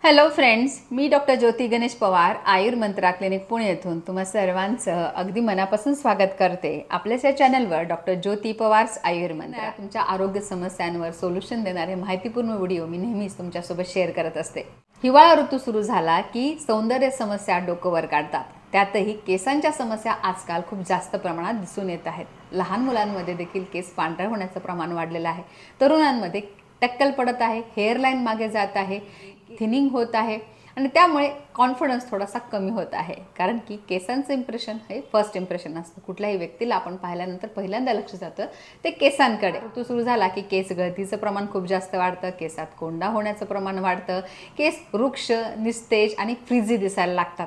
Hello friends, मी doctor ज्योती Ganesh Pawar Ayurmantra clinic Pune येथून तुम्हा सर्वांचं अगदी मनापासून स्वागत करते। आपल्याच या चॅनलवर डॉक्टर ज्योती पवार्स आयुर्मंत्रा तुमच्या आरोग्य समस्यांवर सोल्युशन देणारे माहितीपूर्ण व्हिडिओ मी नेहमीच तुमच्यासोबत शेअर करत असते। हिवाळा ऋतू सुरू झाला की सौंदर्य समस्या डोकं वर काढतात। त्यातही केसांच्या समस्या आजकाल खूप जास्त प्रमाणात दिसून येत आहेत। लहान मुलांमध्ये देखील केस पांढरे होण्याचं प्रमाण वाढलेलं आहे। तरुणांमध्ये टक्कल पडत आहे, हेअरलाईन मागे जात आहे, थिनिंग होत आहे आणि त्यामुळे कॉन्फिडन्स थोडासा कमी होत आहे। कारण की केसांचं इम्प्रेशन हे फर्स्ट इम्प्रेशन असतं। कुठल्याही व्यक्तीला आपण पाहिल्यानंतर पहिल्यांदा लक्ष जातं ते केसांकडे। ऋतू सुरू झाला की केस गळतीचं प्रमाण खूप जास्त वाढतं, केसात कोंडा होण्याचं प्रमाण वाढतं, केस रुक्ष, निस्तेज आणि फ्रिझी दिसायला लागतात।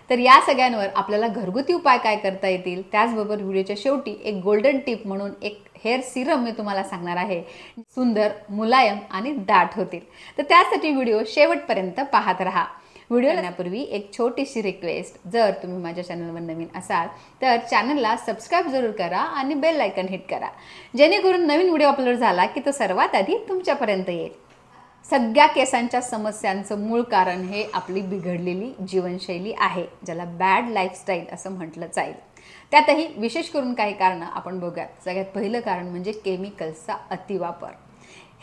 तर या सगळ्यांवर आपल्याला घरगुती उपाय काय करता येतील, त्याचबरोबर व्हिडिओच्या शेवटी एक गोल्डन टिप म्हणून एक हेअर सिरम मी तुम्हाला सांगणार आहे, सुंदर, मुलायम आणि दाट होतील। तर त्यासाठी व्हिडिओ शेवटपर्यंत पाहत रहा। व्हिडिओ करण्यापूर्वी एक छोटीशी रिक्वेस्ट, जर तुम्ही माझ्या चॅनलवर नवीन असाल तर चॅनलला सबस्क्राइब जरूर करा आणि बेल आयकॉन हिट करा, जेणेकरून नवीन व्हिडिओ अपलोड झाला की तो सर्वात आधी तुमच्यापर्यंत येईल। सगळ्या केसांच्या समस्यांचं मूळ कारण हे आपली बिघडलेली जीवनशैली आहे, ज्याला बॅड लाईफस्टाईल असं म्हटलं जाईल। त्यातही विशेष करून काही कारणं आपण बघूयात। सगळ्यात पहिलं कारण म्हणजे केमिकल्सचा अतिवापर।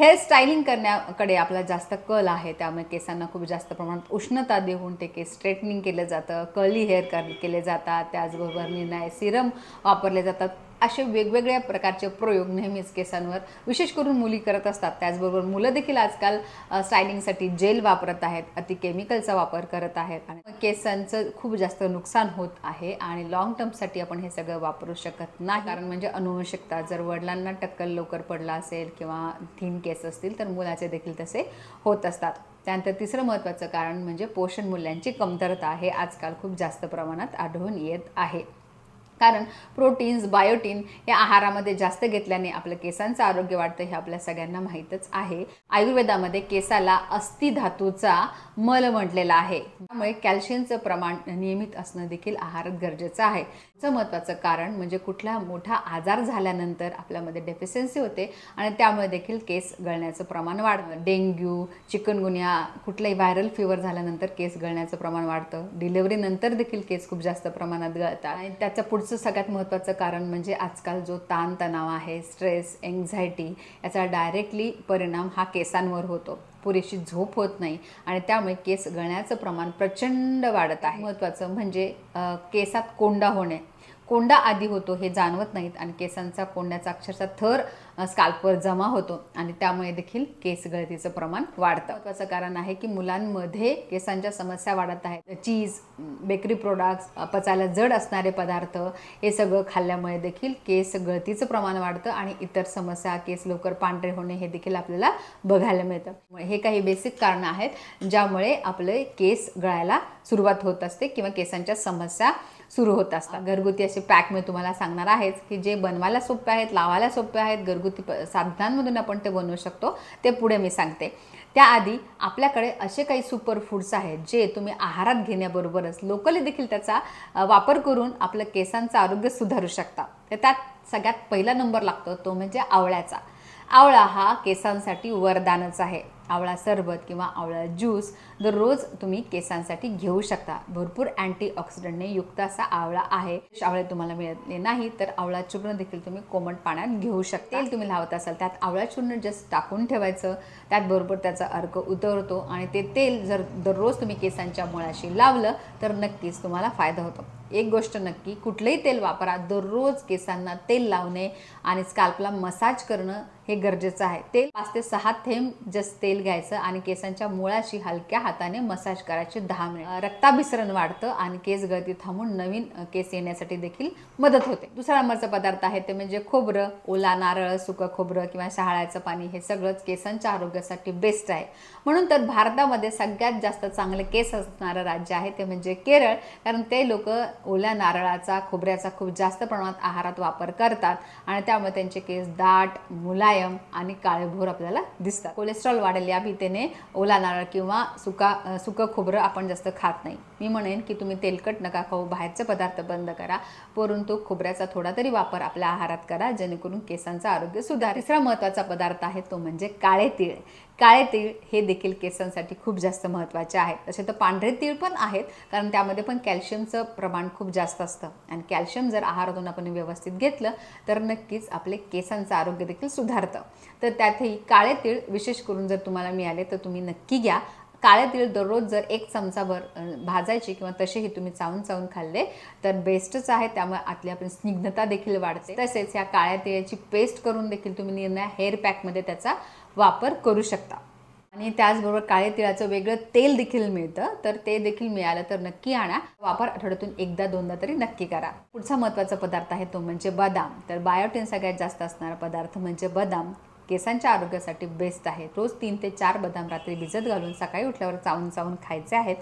हेअर स्टायलिंग करण्याकडे आपला जास्त कल आहे, त्यामुळे केसांना खूप जास्त प्रमाणात उष्णता देऊन ते केस स्ट्रेटनिंग केलं जातं, कर्ली हेअर केले जातात, त्याचबरोबर निर्णायक सिरम वापरले जातात। असे वेगवेगळ्या प्रकारचे प्रयोग नेहमीच केसांवर विशेष करून मुली करत असतात। त्याचबरोबर मुलं देखील आजकाल स्टायलिंगसाठी जेल वापरत आहेत, अति केमिकलचा वापर करत आहेत आणि केसांचं खूप जास्त नुकसान होत आहे आणि लॉंग टर्मसाठी आपण हे सगळं वापरू शकत नाही। कारण म्हणजे अनुवंशिकता, जर वडिलांना टक्कल लवकर पडला असेल किंवा थिन केस असतील तर मुलाचे देखील तसे होत असतात। त्यानंतर तिसरं महत्त्वाचं कारण म्हणजे पोषण मूल्यांची कमतरता हे आजकाल खूप जास्त प्रमाणात आढळून येत आहे। कारण प्रोटीन्स, बायोटीन या आहारामध्ये जास्त घेतल्याने आपल्या केसांचं आरोग्य वाढतं हे आपल्या सगळ्यांना माहीतच आहे। आयुर्वेदामध्ये केसाला अस्थि धातूचा मल म्हटलेला आहे, त्यामुळे कॅल्शियमचं प्रमाण नियमित असणं देखील आहारात गरजेचं आहे। याचं महत्त्वाचं कारण म्हणजे कुठला मोठा आजार झाल्यानंतर आपल्यामध्ये डेफिशियन्सी होते आणि त्यामुळे देखील केस गळण्याचं प्रमाण वाढतं। डेंग्यू, चिकनगुन्या, कुठलाही व्हायरल फीवर झाल्यानंतर केस गळण्याचं प्रमाण वाढतं। डिलिव्हरी नंतर देखील केस खूप जास्त प्रमाणात गळतात आणि त्याचं पुढचं सगळ्यात महत्त्वाचं कारण म्हणजे आजकाल जो ताणतणाव आहे, स्ट्रेस, एन्झायटी, याचा डायरेक्टली परिणाम हा केसांवर होतो। पुरेशी झोप होत नाही आणि त्यामुळे केस गळण्याचं प्रमाण प्रचंड वाढत आहे। महत्त्वाचं म्हणजे केसात कोंडा होणे। कोंडा आधी होतो हे जाणवत नाहीत आणि केसांचा कोंड्याचा अक्षरशः थर स्काल्पवर जमा होतो आणि त्यामुळे देखील केस गळतीचं प्रमाण वाढतं। महत्त्वाचं कारण आहे की मुलांमध्ये केसांच्या समस्या वाढत आहेत। चीज, बेकरी प्रोडक्ट्स, पचायला जड असणारे पदार्थ हे सगळं खाल्ल्यामुळे देखील केस गळतीचं प्रमाण वाढतं आणि इतर समस्या, केस लवकर पांढरे होणे हे देखील आपल्याला बघायला मिळतं। हे काही बेसिक कारणं आहेत ज्यामुळे आपले केस गळायला सुरुवात होत असते किंवा केसांच्या समस्या सुरू होत असतात। घरगुती असे पॅक मी तुम्हाला सांगणार आहेच की जे बनवायला सोपे आहेत, लावायला सोपे आहेत, घरगुती साधनांमधून आपण ते बनवू शकतो, ते पुढे मी सांगते। त्याआधी आपल्याकडे असे काही सुपर फूड्स आहेत जे तुम्ही आहारात घेण्याबरोबरच लोकली देखील त्याचा वापर करून आपलं केसांचं आरोग्य सुधारू शकता। तर त्यात सगळ्यात पहिला नंबर लागतो तो म्हणजे आवळ्याचा। आवळा हा केसांसाठी वरदानच आहे। आवळा सरबत किंवा आवळा ज्यूस दररोज तुम्ही केसांसाठी घेऊ शकता। भरपूर अँटीऑक्सिडंटने युक्त असा आवळा आहे। आवळे तुम्हाला मिळाले नाही तर आवळा चूर्ण देखील तुम्ही कोमट पाण्यात घेऊ शकता। तेल तुम्ही लावत असाल त्यात आवळा चूर्ण जस्ट टाकून ठेवायचं, त्याचबरोबर त्याचा अर्क उतरतो आणि ते तेल जर दररोज तुम्ही केसांच्या मुळाशी लावलं तर नक्कीच तुम्हाला फायदा होतो। एक गोष्ट नक्की, कुठलंही तेल वापरा, दररोज केसांना तेल लावणे आणि स्काल्पला मसाज करणं हे गरजेचं आहे। तेल 5 ते 6 थेंब जस्ट तेल घ्यायचं आणि केसांच्या मुळाशी हलक्या हाताने मसाज करायचे 10 मिनिट। रक्ताभिसरण वाढतं आणि केस गळती थांबून नवीन केस येण्यासाठी देखील मदत होते। दुसरा नंबरचा पदार्थ आहे ते म्हणजे खोबरं। ओला नारळ, सुकं खोबरं किंवा शहाळ्याचं पाणी हे सगळंच केसांच्या आरोग्यासाठी बेस्ट आहे। म्हणून तर भारतामध्ये सगळ्यात जास्त चांगले केस असणारं राज्य आहे ते म्हणजे केरळ, कारण ते लोक ओल्या नारळाचा, खोबऱ्याचा खूप जास्त प्रमाणात आहारात वापर करतात आणि त्यामुळे त्यांचे केस दाट, मुलायम आणि काळेभोर आपल्याला दिसतात। कोलेस्ट्रॉल वाढेल या भीतीने ओला नारळ किंवा सुकं खोबरं आपण जास्त खात नाही। मी म्हणेन की तुम्ही तेलकट नका खाऊ, बाहेरचे पदार्थ बंद करा, परंतु खोबऱ्याचा थोडा तरी वापर आपल्या आहारात करा, जेणेकरून केसांचं आरोग्य सुधारेल। तिसरा महत्त्वाचा पदार्थ आहे तो म्हणजे काळे तीळ। काळे तीळ हे देखील केसांसाठी खूप जास्त महत्त्वाचे आहेत. तसे तर पांढरे तीळ पण आहेत, कारण त्यामध्ये पण कॅल्शियमचं प्रमाण खूप जास्त असतं आणि कॅल्शियम जर आहारातून आपण व्यवस्थित घेतलं तर नक्कीच आपले केसांचं आरोग्य देखील सुधारतं. तर त्यातही काळे तीळ विशेष करून जर तुम्हाला मिळाले तर तुम्ही नक्की घ्या. काळे तीळ दररोज जर 1 चमचाभर भाजायची किंवा तसेही तुम्ही चावून चावून खाल्ले तर बेस्टच आहे. त्यामुळे आतली आपली स्निग्धता देखील वाढते. तसेच या काळ्या तिळाची पेस्ट करून देखील तुम्ही निर्णय हेअर पॅकमध्ये त्याचा वापर करू शकता. आणि त्याचबरोबर काळे तिळाचं वेगळं तेल देखील मिळतं, तर ते देखील मिळालं तर नक्की आणा. वापर आठवड्यातून एकदा दोनदा तरी नक्की करा. पुढचा महत्त्वाचा पदार्थ आहे तो म्हणजे बदाम. तर बायोटिन सगळ्यात जास्त असणारा पदार्थ म्हणजे बदाम केसांच्या आरोग्यासाठी बेस्ट आहे. रोज 3 ते 4 बदाम रात्री भिजत घालून सकाळी उठल्यावर चावून चावून खायचे आहेत.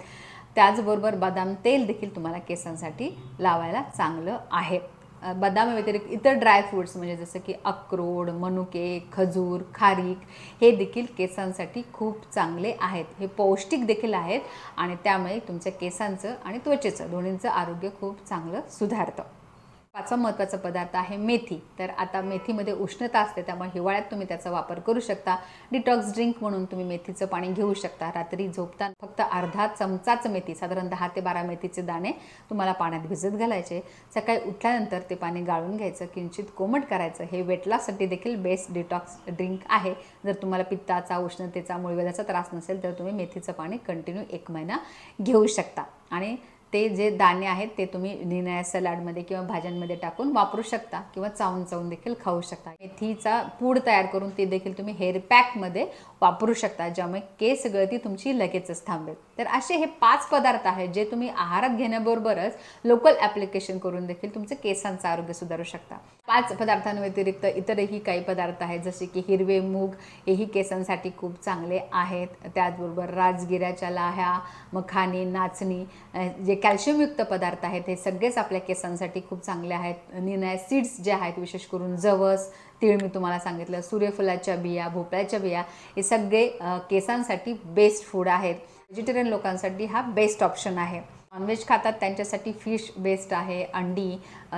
त्याचबरोबर बदाम तेल देखील तुम्हाला केसांसाठी लावायला चांगलं आहे. बदाम व्यतिरिक्त इतर ड्रायफ्रूट्स म्हणजे जसं की अक्रोड, मनुके, खजूर, खारीक हे देखील केसांसाठी खूप चांगले आहेत. हे पौष्टिक देखील आहेत आणि त्यामुळे तुमच्या केसांचं आणि त्वचेचं दोन्हींचं आरोग्य खूप चांगलं सुधारतं. पाचवा महत्त्वाचा पदार्थ आहे मेथी. तर आता मेथीमध्ये उष्णता असते, त्यामुळे हिवाळ्यात तुम्ही त्याचा वापर करू शकता. डिटॉक्स ड्रिंक म्हणून तुम्ही मेथीचं पाणी घेऊ शकता. रात्री झोपताना फक्त अर्धा चमचाच मेथी, साधारण 10 ते 12 मेथीचे दाणे तुम्हाला पाण्यात भिजत घालायचे. सकाळी उठल्यानंतर ते पाणी गाळून घ्यायचं, किंचित कोमट करायचं. हे वेट लॉससाठी देखील बेस्ट डिटॉक्स ड्रिंक आहे. जर तुम्हाला पित्ताचा, उष्णतेचा, मूळव्याधाचा त्रास नसेल तर तुम्ही मेथीचं पाणी कंटिन्यू 1 महिना घेऊ शकता. आणि ते जे दाणे आहेत ते तुम्ही निरनिराळ्या सलाडमध्ये किंवा भाज्यांमध्ये टाकून वापरू शकता किंवा चावून चावून देखील खाऊ शकता. मेथीचा पूड तयार करून ते देखील तुम्ही हेअर पॅकमध्ये वापरू शकता, ज्यामुळे केस गळती तुमची लगेचच थांबेल. तर असे हे 5 पदार्थ आहेत जे तुम्ही आहारात घेण्याबरोबरच लोकल ॲप्लिकेशन करून देखील तुमचं केसांचं आरोग्य सुधारू शकता. 5 पदार्थांव्यतिरिक्त इतरही काही पदार्थ आहेत, जसे की हिरवे मूग, हेही केसांसाठी खूप चांगले आहेत. त्याचबरोबर राजगिऱ्याच्या लाह्या, मखानी, नाचणी जे कॅल्शियमयुक्त पदार्थ आहेत हे सगळेच आपल्या केसांसाठी खूप चांगले आहेत. निरनिराळे सीड्स जे आहेत, विशेष करून जवस, तीळ मी तुम्हाला सांगितलं, सूर्यफुलाच्या बिया, भोपळ्याच्या बिया हे सगळे केसांसाठी बेस्ट फूड आहेत. व्हेजिटेरियन लोकांसाठी हा बेस्ट ऑप्शन आहे. नॉनव्हेज खातात त्यांच्यासाठी फिश बेस्ट आहे, अंडी,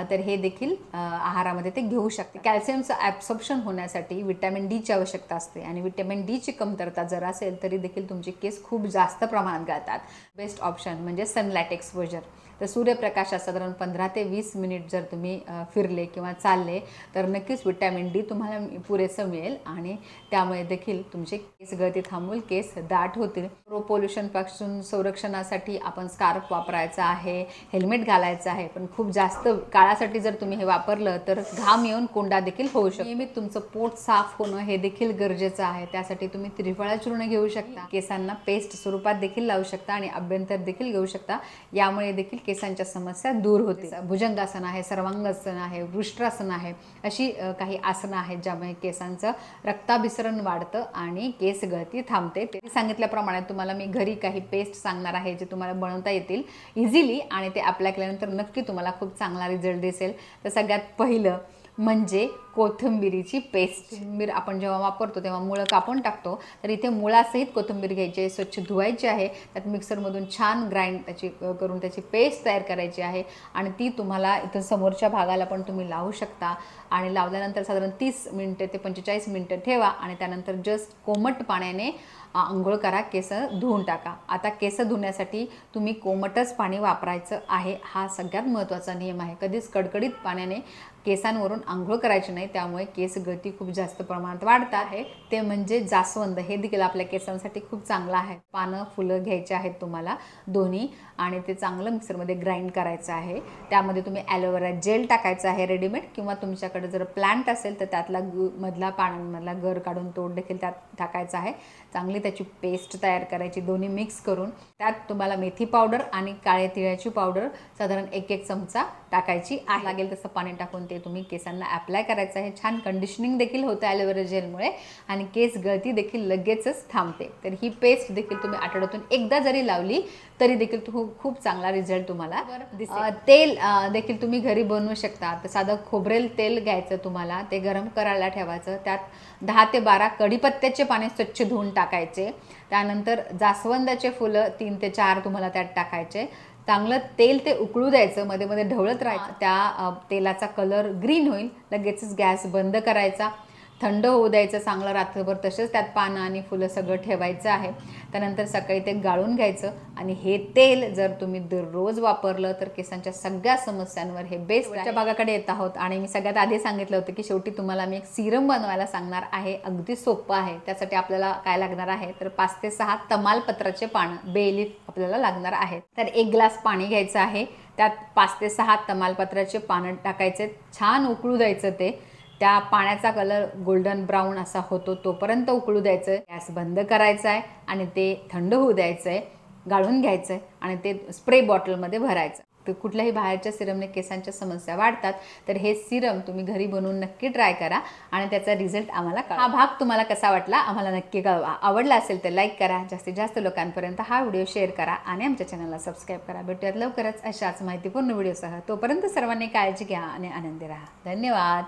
तर हे देखील आहारामध्ये ते घेऊ शकते. कॅल्शियमचं ॲब्सॉर्प्शन होण्यासाठी विटॅमिन डीची आवश्यकता असते आणि विटॅमिन डीची कमतरता जर असेल तरी देखील तुमचे केस खूप जास्त प्रमाणात गळतात. बेस्ट ऑप्शन म्हणजे सनलाईट एक्सपोजर. तर सूर्यप्रकाशात साधारण 15 ते 20 मिनिट जर तुम्ही फिरले किंवा चालले तर नक्कीच विटॅमिन डी तुम्हाला पुरेसं मिळेल आणि त्यामुळे देखील तुमचे केस गळती थांबून केस दाट होतील. पोल्युशनपासून संरक्षणासाठी आपण स्कार्फ वापरायचा आहे, हेल्मेट घालायचं आहे, पण खूप जास्त काळासाठी जर तुम्ही हे वापरलं तर घाम येऊन कोंडा देखील होऊ शकतो. नियमित तुमचं पोट साफ होणं हे देखील गरजेचं आहे. त्यासाठी तुम्ही त्रिफळा चूर्ण घेऊ शकता, केसांना पेस्ट स्वरूपात देखील लावू शकता आणि अभ्यंतर देखील घेऊ शकता. यामुळे देखील केसांच्या समस्या दूर होतील. भुजंगासन आहे, सर्वांगासन आहे, वृष्ट्रासन आहे, अशी काही आसनं आहेत ज्यामुळे केसांचं रक्ताभिसरण वाढतं आणि केस गळती थांबते. ते सांगितल्याप्रमाणे तुम्हाला मी घरी काही पेस्ट सांगणार आहे जे तुम्हाला बनवता येतील इझिली आणि ते अप्लाय केल्यानंतर नक्की तुम्हाला खूप चांगला रिझल्ट दिसेल. तर सगळ्यात पहिलं म्हणजे कोथिंबिरीची पेस्ट. कोथिंबीर आपण जेव्हा वापरतो तेव्हा मुळं कापून टाकतो, तर इथे मुळासहित कोथिंबीर घ्यायची आहे, स्वच्छ धुवायची आहे, त्यात मिक्सरमधून छान ग्राइंड करून त्याची पेस्ट तयार करायची आहे आणि ती तुम्हाला इथं समोरच्या भागाला पण तुम्ही लावू शकता. आणि लावल्यानंतर साधारण 30 मिनिटं ते 45 मिनिटं ठेवा आणि त्यानंतर जस्ट कोमट पाण्याने अंघोळ करा, केस धुवून टाका. आता केस धुण्यासाठी तुम्ही कोमटच पाणी वापरायचं आहे, हा सगळ्यात महत्त्वाचा नियम आहे. कधीच कडकडीत पाण्याने केसांवरून अंघोळ करायची नाही, त्यामुळे केस गळती खूप जास्त प्रमाणात वाढतात. आहे ते म्हणजे जास्वंद, हे देखील आपल्या केसांसाठी खूप चांगलं आहे. पानं, फुलं घ्यायचे आहेत तुम्हाला दोन्ही आणि ते चांगलं मिक्सरमध्ये ग्राइंड करायचं आहे. त्यामध्ये तुम्ही ॲलोवेरा जेल टाकायचं आहे रेडीमेड, किंवा तुमच्याकडे जर प्लांट असेल तर त्यातला मधला पानांमधला गर काढून तोड देखील त्यात टाकायचा आहे. चांगली त्याची पेस्ट तयार करायची, दोन्ही मिक्स करून त्यात तुम्हाला मेथी पावडर आणि काळे तिळाची पावडर साधारण 1-1 चमचा टाकायची आहे. लागेल तसं पाणी टाकून ते तुम्ही केसांना अप्लाय करायचं आहे. छान कंडिशनिंग देखील होतं ॲलोवेरा जेलमुळे आणि केस गळती देखील लगेचच थांबते. तर ही पेस्ट देखील तुम्ही आठवड्यातून एकदा जरी लावली तरी देखील खूप चांगला रिझल्ट तुम्हाला दिसेल. तेल देखील तुम्ही घरी बनवू शकता. तर साधं खोबरेल तेल घ्यायचं तुम्हाला, ते गरम करायला ठेवायचं, त्यात 10 ते 12 कढीपत्त्याचे पाने स्वच्छ धुवून टाकायचे. त्यानंतर जास्वंदाचे फुलं 3 ते 4 तुम्हाला त्यात टाकायचे. चांगलं तेल ते उकळू द्यायचं, मध्ये मध्ये ढवळत राहायचं. त्या तेलाचा कलर ग्रीन होईल, लगेचच गॅस बंद करायचा. थंड होऊ द्यायचं चांगलं रात्रभर, तसेच त्यात पानं आणि फुलं सगळं ठेवायचं आहे. त्यानंतर सकाळी ते गाळून घ्यायचं आणि हे तेल जर तुम्ही दररोज वापरलं तर केसांच्या सगळ्या समस्यांवर हे बेस्ट. वरच्या भागाकडे येत आहोत आणि मी सगळ्यात आधी सांगितलं होतं की शेवटी तुम्हाला मी एक सिरम बनवायला सांगणार आहे. अगदी सोपं आहे. त्यासाठी आपल्याला काय लागणार आहे तर 5 ते 6 तमालपत्राचे पानं, बे लीफ आपल्याला लागणार आहेत. तर 1 ग्लास पाणी घ्यायचं आहे, त्यात 5 ते 6 तमालपत्राचे पानं टाकायचे, छान उकळू द्यायचं. ते त्या पाण्याचा कलर गोल्डन ब्राऊन असा होतो तोपर्यंत उकळू द्यायचं. गॅस बंद करायचा आहे आणि ते थंड होऊ द्यायचं आहे, गाळून घ्यायचं आहे आणि ते स्प्रे बॉटलमध्ये भरायचं. तर कुठल्याही बाहेरच्या सिरमने केसांच्या समस्या वाढतात, तर हे सिरम तुम्ही घरी बनवून नक्की ट्राय करा आणि त्याचा रिझल्ट आम्हाला कळवा. हा भाग तुम्हाला कसा वाटला आम्हाला नक्की कळवा. आवडला असेल तर लाईक करा, जास्तीत जास्त लोकांपर्यंत हा व्हिडिओ शेअर करा आणि आमच्या चॅनलला सबस्क्राईब करा. भेटूयात लवकरच अशाच माहितीपूर्ण व्हिडिओसह. तोपर्यंत सर्वांनी काळजी घ्या आणि आनंदी राहा. धन्यवाद.